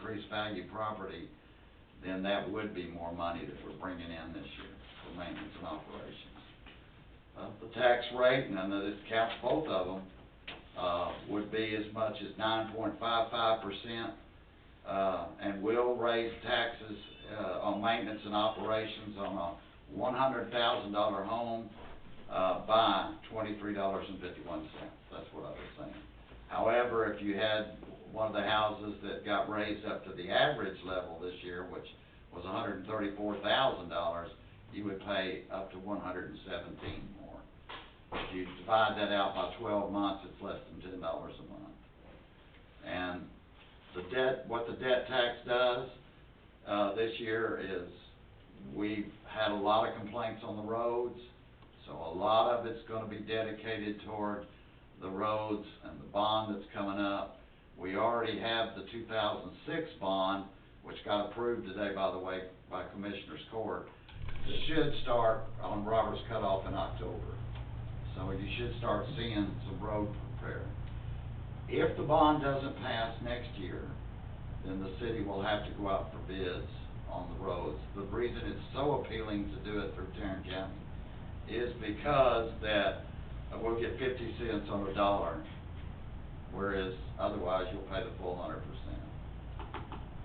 increased value property, then that would be more money that we're bringing in this year for maintenance and operations. The tax rate, and I know this counts both of them, would be as much as 9.55%, and will raise taxes on maintenance and operations on a $100,000 home by $23.51. That's what I was saying. However, if you had one of the houses that got raised up to the average level this year, which was $134,000, you would pay up to $117 more. If you divide that out by 12 months, it's less than $10 a month. And the debt, what the debt tax does this year is we've had a lot of complaints on the roads, so a lot of it's going to be dedicated toward the roads and the bond that's coming up. We already have the 2006 bond, which got approved today, by the way, by Commissioner's Court. It should start on Roberts Cutoff in October. So you should start seeing some road repair. If the bond doesn't pass next year, then the city will have to go out for bids on the roads. The reason it's so appealing to do it through Tarrant County is because that we'll get 50 cents on the dollar, whereas otherwise you'll pay the full 100%.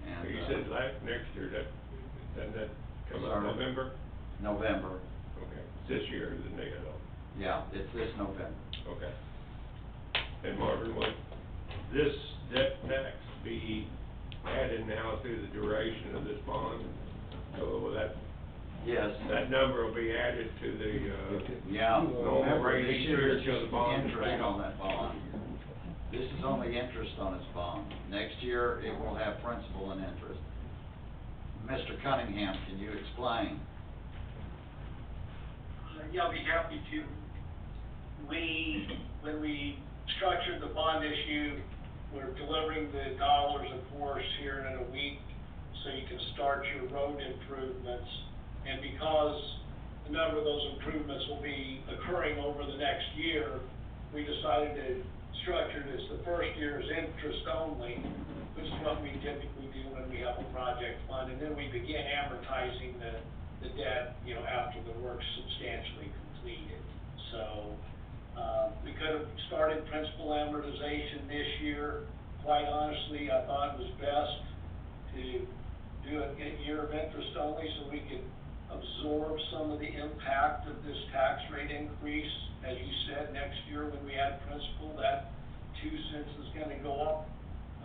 And you said next year, doesn't that come out November? November. Okay, this year, the next. Yeah, it's this November. Okay. And Marvin, would this debt tax be added now through the duration of this bond? So will that? Yes. That number will be added to the, yeah. normal rate This each year year it's till the bond is interest paid on off. that bond. This is only interest on its bond. Next year, it will have principal and interest. Mr. Cunningham, can you explain? Yeah, I'll be happy to. When we structured the bond issue, we're delivering the dollars, of course, here in a week, so you can start your road improvements. And because a number of those improvements will be occurring over the next year, we decided to structure this the first year as interest only, which is what we typically do when we have a project fund, and then we begin amortizing the debt, you know, after the work's substantially completed. So we could have started principal amortization this year. Quite honestly, I thought it was best to do a year of interest only so we could absorb some of the impact of this tax rate increase. As you said, next year when we add principal, that 2 cents is going to go up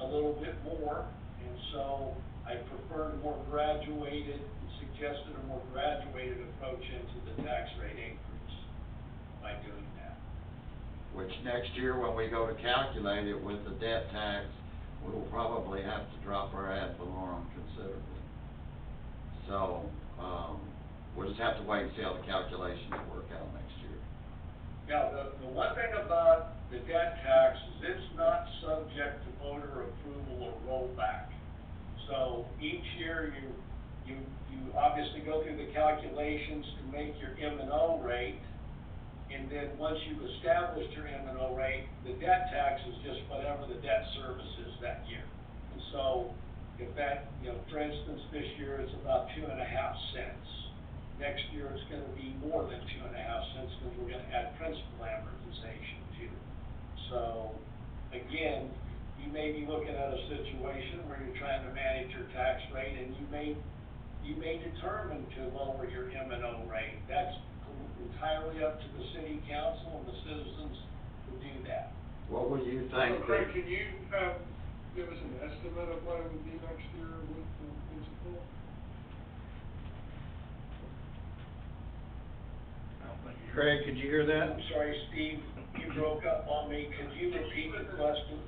a little bit more, and so I preferred a more graduated, suggested a more graduated approach into the tax rate increase by doing that. Which next year, when we go to calculate it with the debt tax, we will probably have to drop our ad valorem considerably. So we'll just have to wait and see how the calculations work out next year. Now, the one thing about the debt tax is it's not subject to voter approval or rollback. So each year you obviously go through the calculations to make your M&O rate, and then once you've established your M&O rate, the debt tax is just whatever the debt service is that year. And so if that, you know, for instance, this year it's about 2.5 cents. Next year it's going to be more than 2.5 cents because we're going to add principal amortization too. So again, you may be looking at a situation where you're trying to manage your tax rate, and you may determine to lower your M&O rate. That's entirely up to the city council and the citizens to do that. What would you think? So Craig, can you give us an estimate of what it would be next year with the principal? Craig, could you hear that? I'm sorry, Steve, you broke up on me. Could you repeat the question?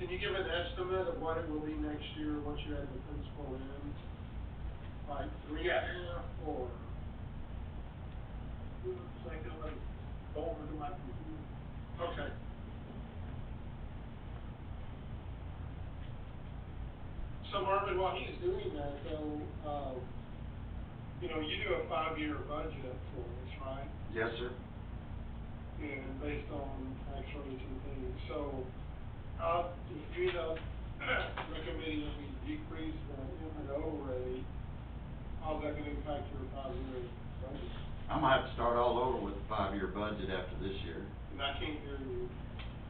Can you give an estimate of what it will be next year once you add the principal in? Like 3.5 or? So I can go over to my computer. Okay. So Marvin, while he's doing that though, you know, you do a 5-year budget for us, right? Yes, sir. And based on tax rates and things. So if you end up recommending that we decrease how's that gonna impact your 5-year budget? I'm gonna have to start all over with the 5-year budget after this year. And I can't hear you.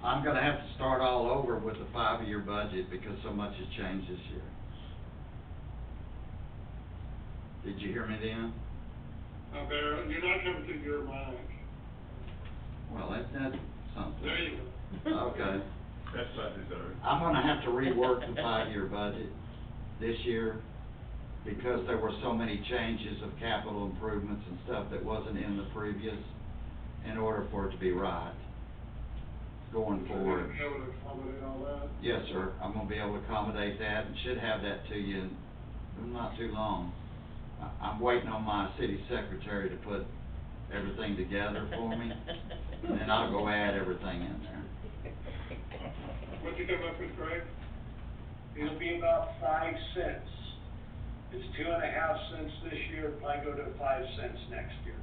I'm gonna have to start all over with the 5-year budget because so much has changed this year. Did you hear me then? Barry, you're not coming through your mic. Well, that's something. There you go. Okay. That's not deserved. I'm gonna have to rework the 5-year budget this year because there were so many changes of capital improvements and stuff that wasn't in the previous in order for it to be right going forward. You're gonna be able to accommodate all that? Yes, sir. I'm gonna be able to accommodate that and should have that to you in not too long. I'm waiting on my city secretary to put everything together for me, and then I'll go add everything in there. What'd you come up with, Greg? It'll be about 5 cents. It's 2.5 cents this year, probably go to 5 cents next year.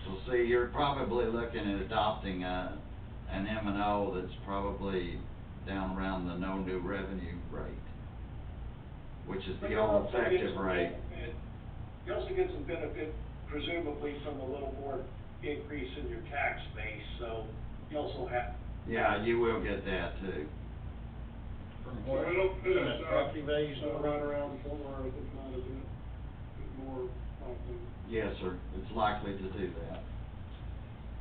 So see, you're probably looking at adopting an M&O that's probably down around the no new revenue rate, which is But the you'll old also get effective some rate. benefit- You also get some benefit presumably from a little more increase in your tax base, so you also have. Yeah, you will get that too. From So what? it'll put From us, the property values so going right up? around Fort Worth, if not a bit more likely. Yes, sir. It's likely to do that.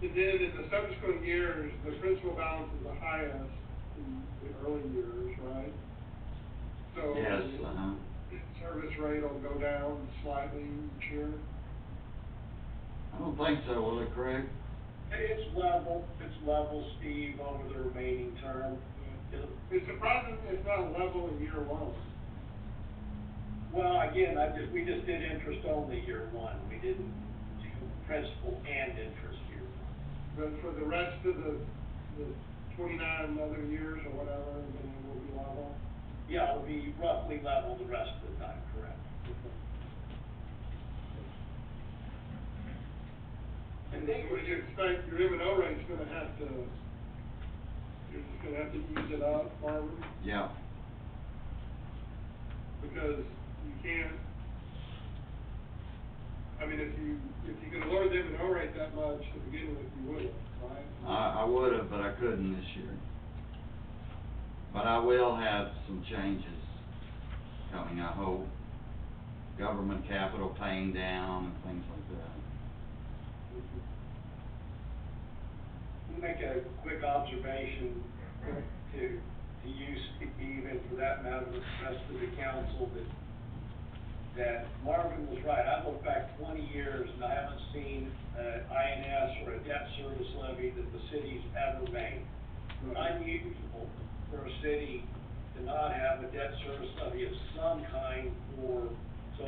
And then in the subsequent years, the principal balance is the highest in the early years, right? So. Yes, Service rate will go down slightly each year. I don't think so, will it, Craig? It's level, Steve, over the remaining term. It's surprising it's not level in year one. Well, again, we just did interest only year one, we didn't do principal and interest year one. But for the rest of the 29 other years or whatever, then it will be level. Yeah, it'll be roughly level the rest of the time, correct. And then what do you expect, your M&O rate's gonna have to, you're just gonna have to ease it up, Marvin? Yeah. Because you can't, I mean, if you could lower the M&O rate that much to begin with, you would've, right? I would've, but I couldn't this year. But I will have some changes coming, I hope. Government capital paying down and things like that. Let me make a quick observation to you, Steve, and for that matter, the rest of the council, that Marvin was right. I look back 20 years and I haven't seen INS or a debt service levy that the city's ever made. Unusual for a city to not have a debt service levy of some kind so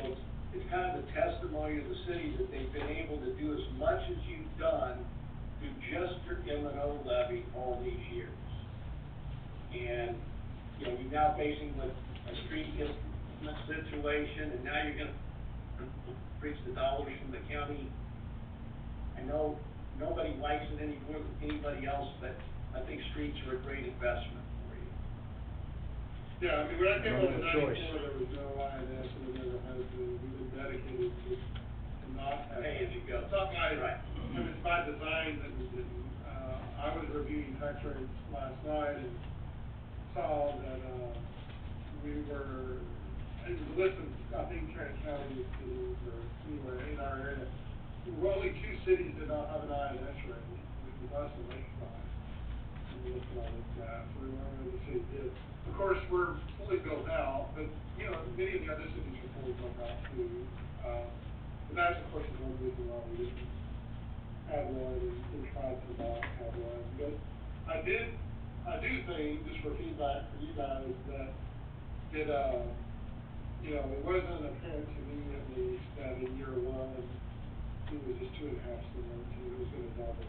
it's kind of a testimony to the city that they've been able to do as much as you've done through just your M&O levy all these years. And, you're now facing with a street improvement situation, and now you're gonna reach the dollars from the county. I know nobody likes it any more than anybody else, but I think streets are a great investment for you. Yeah, I mean, when I came on in No choice. '94, there was no INS, and we never had to, we've been dedicated to not have. Pay as you go. It's not by, Right. I mean, it's by design that we didn't. I was reviewing tax rates last night and saw that, we were, it was listed, I think, Trent County cities, or anywhere in our area. Well, only 2 cities did not have an INS rate, which was us and Lakeside. And we looked at all those guys, so we weren't really the city did. Of course, we're fully built out, but, many of the other cities are fully built out too. But that's, of course, is one reason why we didn't have one and tried to not have one. But I do think, just for feedback for you guys, that it wasn't apparent to me at least that in year one, it was just 2.5 cents, and it was gonna double.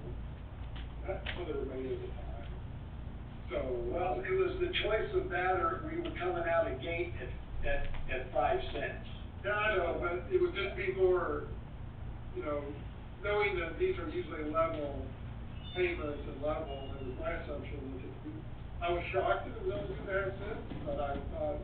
That's for the remainder of the time. So. Well, it was the choice of that, or we were coming out of gate at 5 cents. Yeah, I know, but it would just be more, knowing that these are usually level payments and level, it was my assumption that I was shocked that it was only 2.5 cents, but I thought